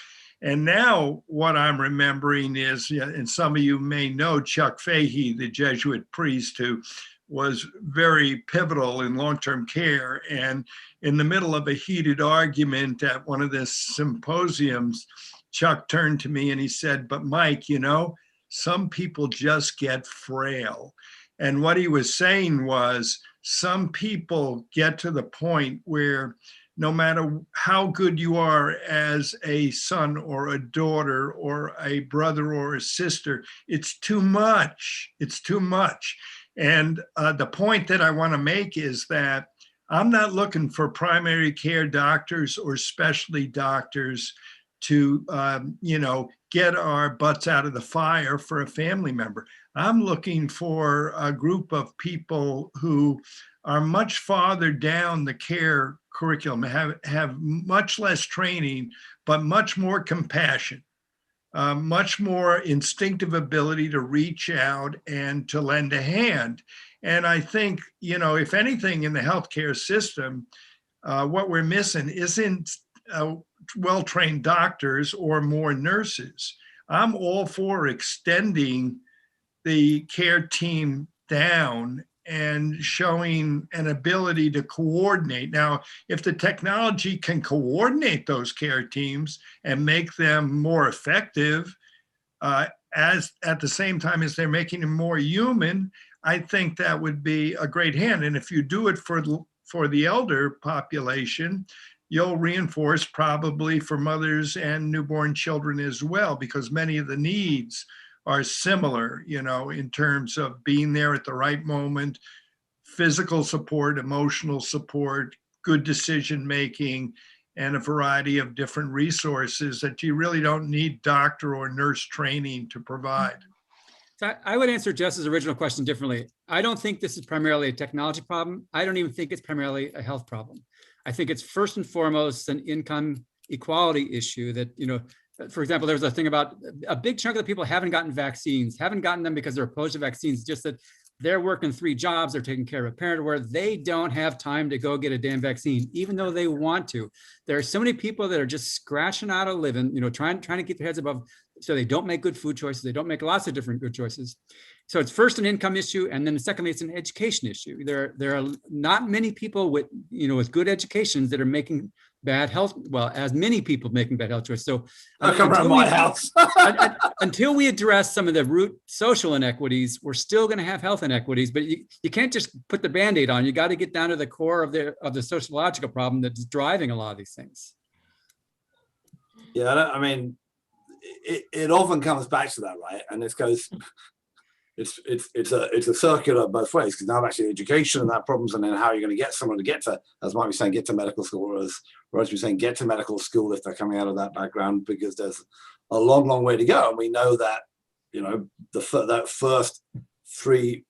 And now what I'm remembering is, and some of you may know Chuck Fahey, the Jesuit priest who was very pivotal in long-term care. And in the middle of a heated argument at one of the symposiums, Chuck turned to me and he said, "But Mike, some people just get frail." And what he was saying was, some people get to the point where no matter how good you are as a son or a daughter or a brother or a sister, it's too much. It's too much. And the point that I want to make is that I'm not looking for primary care doctors or specialty doctors to, get our butts out of the fire for a family member. I'm looking for a group of people who are much farther down the care curriculum, have much less training, but much more compassion, much more instinctive ability to reach out and to lend a hand. And I think, if anything in the healthcare system, what we're missing isn't well-trained doctors or more nurses. I'm all for extending the care team down and showing an ability to coordinate. Now, if the technology can coordinate those care teams and make them more effective, as at the same time as they're making them more human, I think that would be a great hand. And if you do it for the elder population, you'll reinforce probably for mothers and newborn children as well, because many of the needs are similar, in terms of being there at the right moment, physical support, emotional support, good decision-making, and a variety of different resources that you really don't need doctor or nurse training to provide. So I would answer Jess's original question differently. I don't think this is primarily a technology problem. I don't even think it's primarily a health problem. I think it's first and foremost an income equality issue that, for example, there's a thing about a big chunk of the people haven't gotten vaccines, haven't gotten them because they're opposed to vaccines, just that they're working 3 jobs, they're taking care of a parent where they don't have time to go get a damn vaccine, even though they want to. There are so many people that are just scratching out a living, trying to keep their heads above, so they don't make good food choices. They don't make lots of different good choices. So it's first an income issue, and then secondly, it's an education issue. There are not many people with good educations that are making bad health, as many people making bad health choices. So come around my house. Until we address some of the root social inequities, we're still going to have health inequities, but you can't just put the Band-Aid on. You got to get down to the core of the sociological problem that's driving a lot of these things. Yeah, it often comes back to that, right? And this goes, it's a circular both ways, because now actually education and that problems, and then how you're going to get someone to get to, as Mike was saying, get to medical school, or as Rose was saying, get to medical school if they're coming out of that background, because there's a long, long way to go. And we know that, that first 2,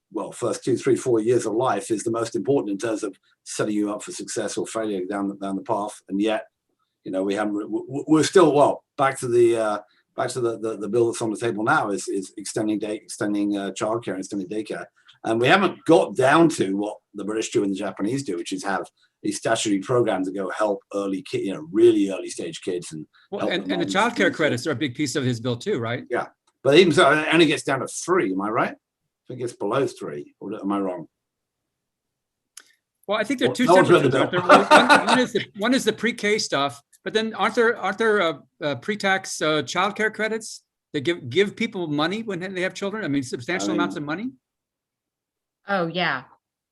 3, 4 years of life is the most important in terms of setting you up for success or failure down the path. And yet, we're still, back to the bill that's on the table now is extending childcare and extending daycare. And we haven't got down to what the British do and the Japanese do, which is have these statutory programs that go help early kids, really early stage kids. And the childcare credits are a big piece of his bill too, right? Yeah. But even so, it only gets down to 3. Am I right? I think it's below 3. Or am I wrong? Well, I think they're two separate things. One is the pre-K stuff, but then aren't there pre-tax childcare credits that give people money when they have children? Substantial amounts of money. Oh yeah,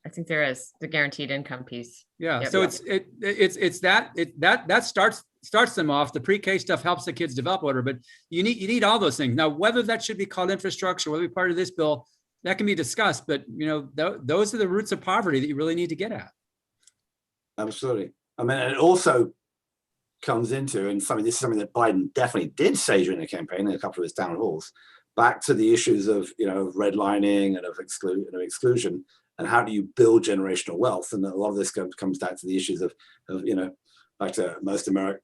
I think there is the guaranteed income piece. Yeah, yep. So it's that starts them off. The pre-K stuff helps the kids develop whatever, but you need all those things. Now, whether that should be called infrastructure, whether it be part of this bill, that can be discussed. But those are the roots of poverty that you really need to get at. Absolutely. And it also comes into, and this is something that Biden definitely did say during the campaign in a couple of his town halls, back to the issues of redlining and of exclusion, and how do you build generational wealth? And a lot of this comes back to the issues of back to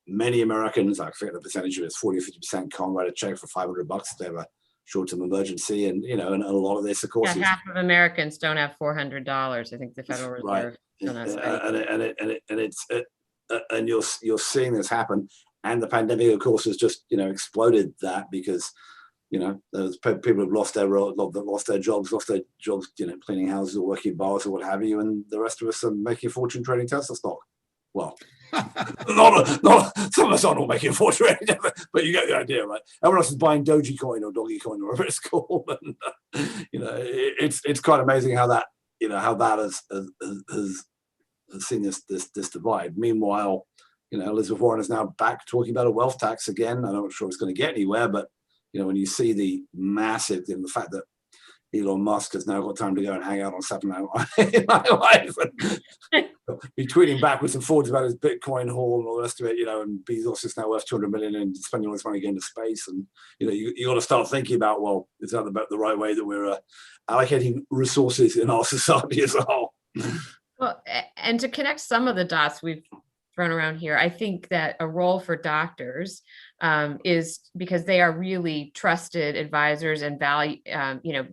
many Americans, I forget the percentage, it was 40 or 50% can't write a check for $500 if they have a short-term emergency, and and a lot of this, of course, half of Americans don't have $400. I think the Federal Reserve. Right. And you're seeing this happen, the pandemic, of course, has just, exploded that, because, there's people who've lost their jobs, cleaning houses or working bars or what have you, and the rest of us are making a fortune trading Tesla stock. Well, not some of us aren't all making a fortune trading Tesla, but you get the idea, right? Everyone else is buying Dogecoin or Doggycoin or whatever it's called, and it's quite amazing how that has seen this divide. Meanwhile, Elizabeth Warren is now back talking about a wealth tax again. I'm not sure it's going to get anywhere, but when you see the massive, the fact that Elon Musk has now got time to go and hang out on Saturday Night Live and be tweeting backwards and forwards about his Bitcoin haul and all the rest of it, and Bezos is now worth 200 million and spending all this money going to space. And, you got to start thinking about, well, is that about the right way that we're allocating resources in our society as a whole? Well, and to connect some of the dots we've thrown around here, I think that a role for doctors is, because they are really trusted advisors and value,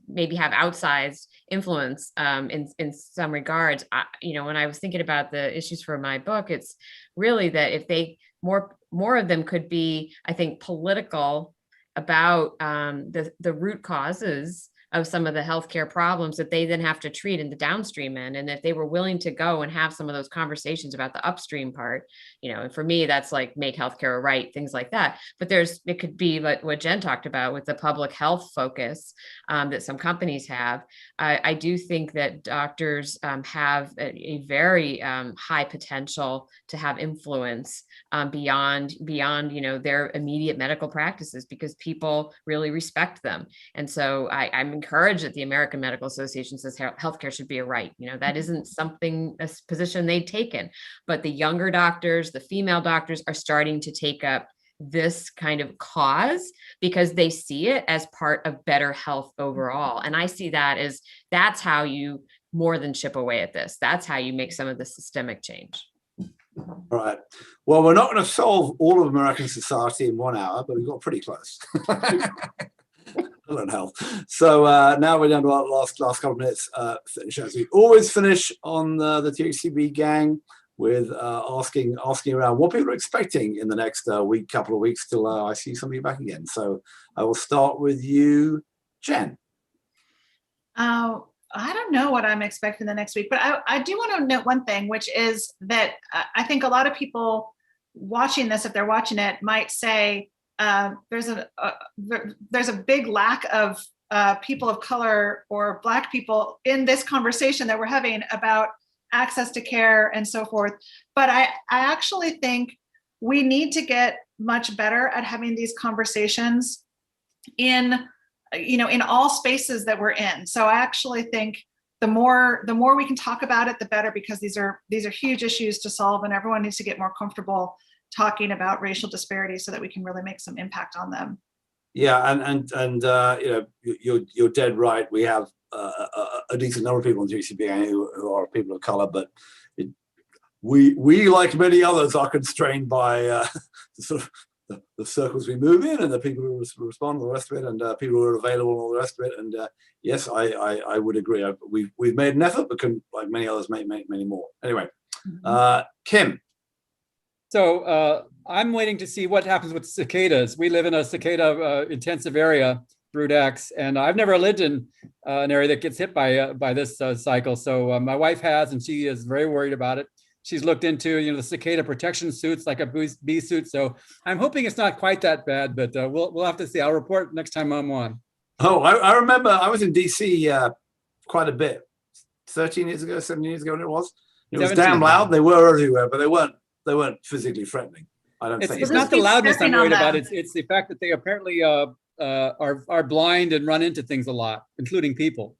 maybe have outsized influence in some regards. When I was thinking about the issues for my book, it's really that if they more of them could be, I think, political about the root causes of some of the healthcare problems that they then have to treat in the downstream end. And if they were willing to go and have some of those conversations about the upstream part, and for me, that's like make healthcare a right, things like that. But it could be like what Jen talked about with the public health focus that some companies have. I do think that doctors have a very high potential to have influence beyond their immediate medical practices, because people really respect them. And so I'm encouraged that the American Medical Association says healthcare should be a right. That isn't a position they've taken, but the younger doctors, the female doctors, are starting to take up this kind of cause because they see it as part of better health overall. And I see that as that's how you more than chip away at this. That's how you make some of the systemic change. All right. Well, we're not going to solve all of American society in 1 hour, but we've got pretty close. Health. So now we're down to our last couple of minutes. Finish as we always finish on the THCB gang with asking around what people are expecting in the next couple of weeks till I see some of you back again. So I will start with you, Jen. I don't know what I'm expecting the next week, but I do want to note one thing, which is that I think a lot of people watching this, if they're watching it, might say, there's a big lack of people of color or Black people in this conversation that we're having about access to care and so forth. But I actually think we need to get much better at having these conversations in all spaces that we're in. So I actually think the more we can talk about it, the better, because these are huge issues to solve, and everyone needs to get more comfortable talking about racial disparities so that we can really make some impact on them. Yeah, and you're dead right. We have a decent number of people in THCB who are people of color, but we like many others are constrained by the circles we move in and the people who respond and all the rest of it, and people who are available and all the rest of it. And yes, I would agree. We've made an effort, but can, like many others, make many more. Anyway, Kim. So I'm waiting to see what happens with cicadas. We live in a cicada intensive area, Brood X, and I've never lived in an area that gets hit by this cycle. So my wife has, and she is very worried about it. She's looked into the cicada protection suits, like a bee suit. So I'm hoping it's not quite that bad, but we'll have to see. I'll report next time I'm on. Oh, I remember I was in DC quite a bit, 17 years ago, when it was. It was damn loud. They were everywhere, but they weren't physically threatening. I don't think. It's not the loudness I'm worried about. It's the fact that they apparently are blind and run into things a lot, including people.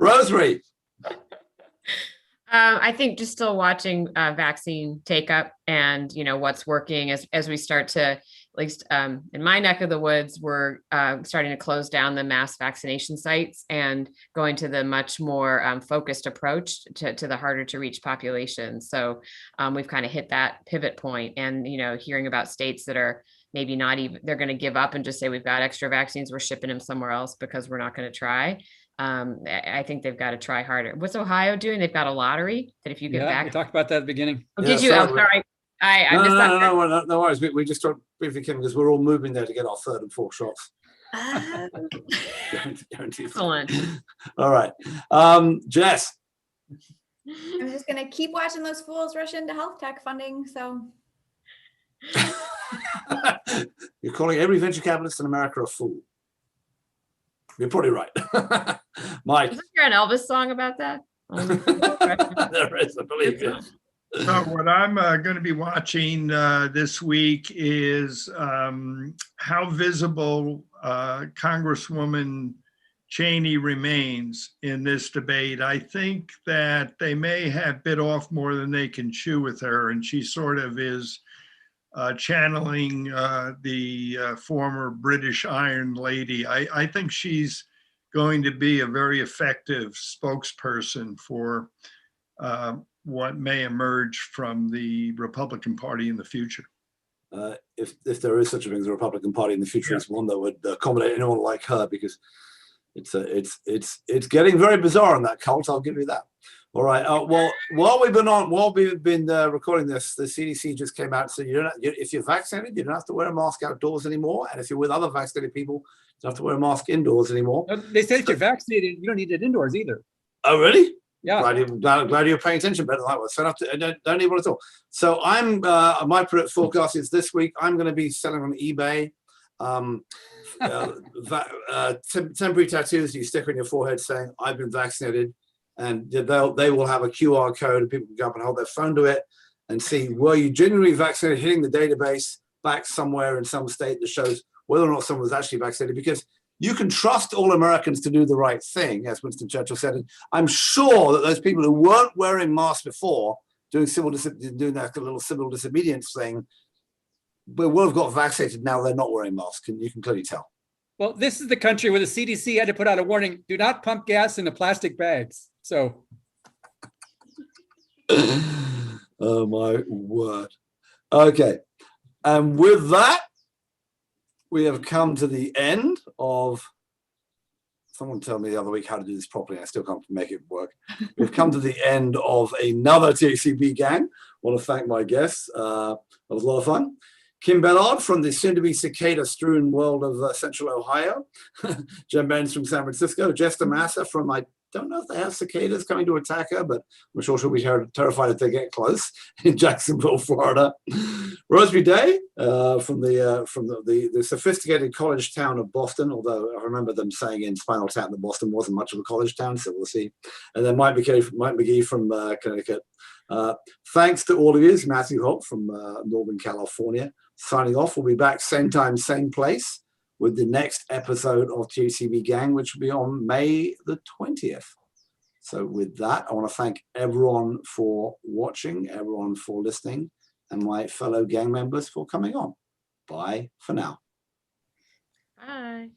Rosemarie. I think just still watching vaccine take up and what's working as we start to, at least in my neck of the woods, we're starting to close down the mass vaccination sites and going to the much more focused approach to the harder to reach populations. So we've kind of hit that pivot point, and hearing about states that are maybe not even, they're going to give up and just say, we've got extra vaccines, we're shipping them somewhere else because we're not going to try. I think they've got to try harder. What's Ohio doing? They've got a lottery that if you get back. We talked about that at the beginning. Oh, did you? Oh, sorry. I'm just not. No worries. We just talked briefly, Kim, because we're all moving there to get our third and fourth shots. Guaranteed. Excellent. All right. Jess. I'm just gonna keep watching those fools rush into health tech funding. So You're calling every venture capitalist in America a fool. You're probably right. Mike. Isn't there an Elvis song about that? There is, I believe it. So what I'm going to be watching this week is how visible Congresswoman Cheney remains in this debate. I think that they may have bit off more than they can chew with her, and she sort of is channeling the former British Iron Lady. I think she's going to be a very effective spokesperson for what may emerge from the Republican Party in the future. If there is such a thing as a Republican Party in the future, it's one that would accommodate anyone like her, because it's getting very bizarre in that cult. I'll give you that. All right. Well, while we've been recording this, the CDC just came out and said if you're vaccinated, you don't have to wear a mask outdoors anymore, and if you're with other vaccinated people, you don't have to wear a mask indoors anymore. They said if you're vaccinated, you don't need it indoors either. Oh, really? Yeah. Glad you're paying attention better than I was. So I don't need one at all. So my forecast is this week I'm going to be selling on eBay temporary tattoos you stick on your forehead saying I've been vaccinated, and they will have a QR code and people can go up and hold their phone to it and see, were you genuinely vaccinated, hitting the database back somewhere in some state that shows whether or not someone was actually vaccinated, because you can trust all Americans to do the right thing, as Winston Churchill said. And I'm sure that those people who weren't wearing masks before, doing that little civil disobedience thing, but will have got vaccinated now. They're not wearing masks, and you can clearly tell. Well, this is the country where the CDC had to put out a warning: do not pump gas into plastic bags. So, oh my word. Okay, and with that, we have come to the end of. Someone told me the other week how to do this properly. I still can't make it work. We've come to the end of another THCB Gang. I want to thank my guests. That was a lot of fun. Kim Bellard from the soon-to-be cicada-strewn world of Central Ohio. Jennifer Benz from San Francisco. Jessica DaMassa from, I don't know if they have cicadas coming to attack her, but I'm sure she'll be terrified if they get close, in Jacksonville, Florida. Rosemarie Day from the sophisticated college town of Boston, although I remember them saying in Spinal Tap that Boston wasn't much of a college town, so we'll see. And then Mike Magee from Connecticut. Thanks to all of you. Matthew Holt from Northern California. Signing off. We'll be back same time, same place with the next episode of THCB Gang, which will be on May the 20th. So with that, I want to thank everyone for watching, everyone for listening, and my fellow gang members for coming on. Bye for now. Bye.